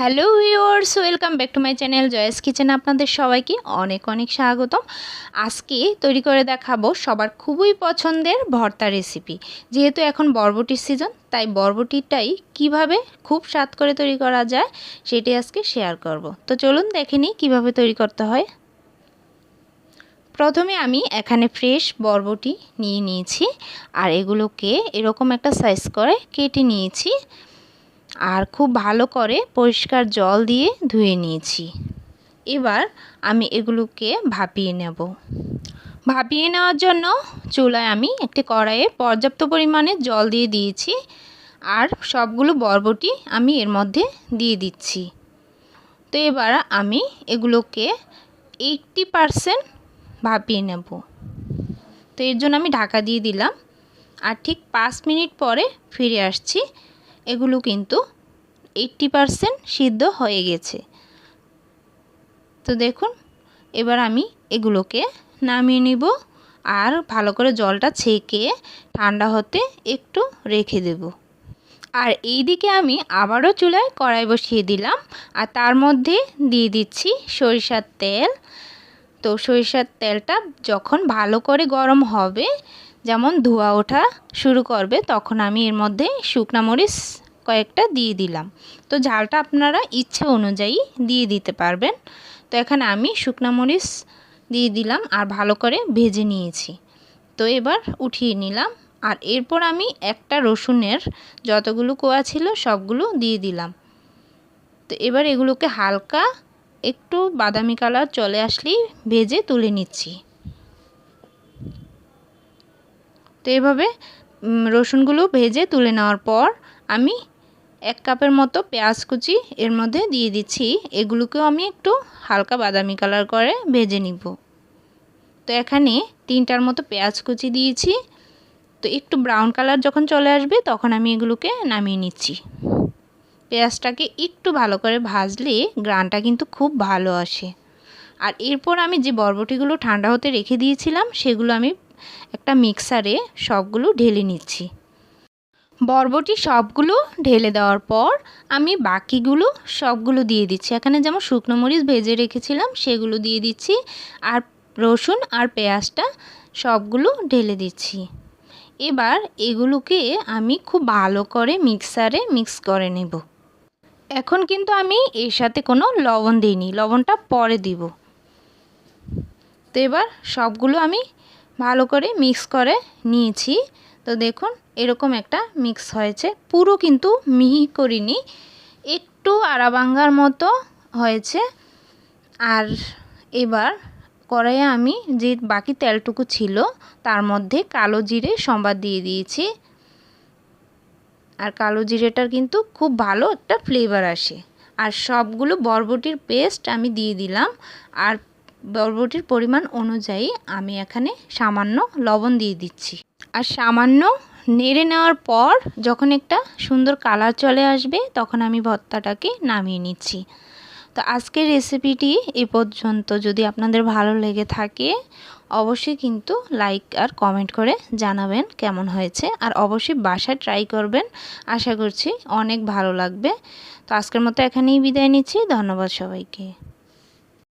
Hello viewers, welcome back to my channel জয়েস কিচেনে আপনাদের সবাইকে অনেক অনেক স্বাগতম। আজকে তৈরি করে দেখাবো সবার খুবই পছন্দের ভর্তা রেসিপি। যেহেতু এখন বরবটির সিজন, তাই বরবটিটাই কিভাবে খুব স্বাদ করে তৈরি করা যায় সেটাই আজকে শেয়ার করব। তো চলুন দেখে নিই কীভাবে তৈরি করতে হয়। প্রথমে আমি এখানে ফ্রেশ বরবটি নিয়ে নিয়েছি আর এগুলোকে এরকম একটা সাইজ করে কেটে নিয়েছি আর খুব ভালো করে পরিষ্কার জল দিয়ে ধুয়ে নিয়েছি। এবার আমি এগুলোকে ভাপিয়ে নেব। ভাপিয়ে নেওয়ার জন্য চুলায় আমি একটি কড়াইয়ে পর্যাপ্ত পরিমাণে জল দিয়ে দিয়েছি আর সবগুলো বরবটি আমি এর মধ্যে দিয়ে দিচ্ছি। তো এবার আমি এগুলোকে 80% ভাপিয়ে নেব। তো এর জন্য আমি ঢাকা দিয়ে দিলাম আর ঠিক 5 মিনিট পরে ফিরে আসছি। এগুলো কিন্তু 80% সিদ্ধ হয়ে গেছে। তো দেখুন, এবার আমি এগুলোকে নামিয়ে নিব আর ভালো করে জলটা ছেঁকে ঠান্ডা হতে একটু রেখে দেব। আর এইদিকে আমি আবারও চুলায় কড়াই বসিয়ে দিলাম আর তার মধ্যে দিয়ে দিচ্ছি সরিষার তেল। তো সরিষার তেলটা যখন ভালো করে গরম হবে, যেমন ধোঁয়া ওঠা শুরু করবে, তখন আমি এর মধ্যে শুকনা মরিচ কয়েকটা দিয়ে দিলাম। তো ঝালটা আপনারা ইচ্ছে অনুযায়ী দিয়ে দিতে পারবেন। তো এখানে আমি শুকনা মরিচ দিয়ে দিলাম আর ভালো করে ভেজে নিয়েছি। তো এবার উঠিয়ে নিলাম আর এরপর আমি একটা রসুনের যতগুলো কোয়া ছিল সবগুলো দিয়ে দিলাম। তো এবার এগুলোকে হালকা একটু বাদামি কালার চলে আসলেই ভেজে তুলে নিচ্ছি। তো এভাবে রসুনগুলো ভেজে তুলে নেওয়ার পর আমি 1 কাপের মতো পেঁয়াজ কুচি এর মধ্যে দিয়ে দিচ্ছি। এগুলোকেও আমি একটু হালকা বাদামি কালার করে ভেজে নিব। তো এখানে 3টার মতো পেঁয়াজ কুচি দিয়েছি। তো একটু ব্রাউন কালার যখন চলে আসবে তখন আমি এগুলোকে নামিয়ে নিচ্ছি। পেঁয়াজটাকে একটু ভালো করে ভাজলে গ্রানটা কিন্তু খুব ভালো আসে। আর এরপর আমি যে বরবটিগুলো ঠান্ডা হতে রেখে দিয়েছিলাম সেগুলো আমি একটা মিক্সারে সবগুলো ঢেলে নিচ্ছি। বরবটি সবগুলো ঢেলে দেওয়ার পর আমি বাকিগুলো সবগুলো দিয়ে দিচ্ছি। এখানে যেমন শুকনো মরিচ ভেজে রেখেছিলাম সেগুলো দিয়ে দিচ্ছি আর রসুন আর পেঁয়াজটা সবগুলো ঢেলে দিচ্ছি। এবার এগুলোকে আমি খুব ভালো করে মিক্সারে মিক্স করে নেব। এখন কিন্তু আমি এর সাথে কোনো লবণ দিইনি, লবণটা পরে দিব। তো এবার সবগুলো আমি ভালো করে মিক্স করে নিয়েছি। তো দেখুন এরকম একটা মিক্স হয়েছে, পুরো কিন্তু মিহি করিনি, একটু আড়াভাঙ্গার মতো হয়েছে। আর এবার কড়াইয়ে আমি যে বাকি তেলটুকু ছিল তার মধ্যে কালো জিরে সম্বাদ দিয়ে দিয়েছি। আর কালো জিরেটার কিন্তু খুব ভালো একটা ফ্লেভার আসে। আর সবগুলো বরবটির পেস্ট আমি দিয়ে দিলাম আর বরবটির পরিমাণ অনুযায়ী আমি এখানে সামান্য লবণ দিয়ে দিচ্ছি। আর সামান্য নেড়ে নেওয়ার পর যখন একটা সুন্দর কালার চলে আসবে তখন আমি ভর্তাটাকে নামিয়ে নিচ্ছি। তো আজকের রেসিপিটি এই পর্যন্ত। যদি আপনাদের ভালো লেগে থাকে অবশ্যই কিন্তু লাইক আর কমেন্ট করে জানাবেন কেমন হয়েছে। আর অবশ্যই বাসায় ট্রাই করবেন, আশা করছি অনেক ভালো লাগবে। তো আজকের মতো এখানেই বিদায় নিচ্ছি। ধন্যবাদ সবাইকে।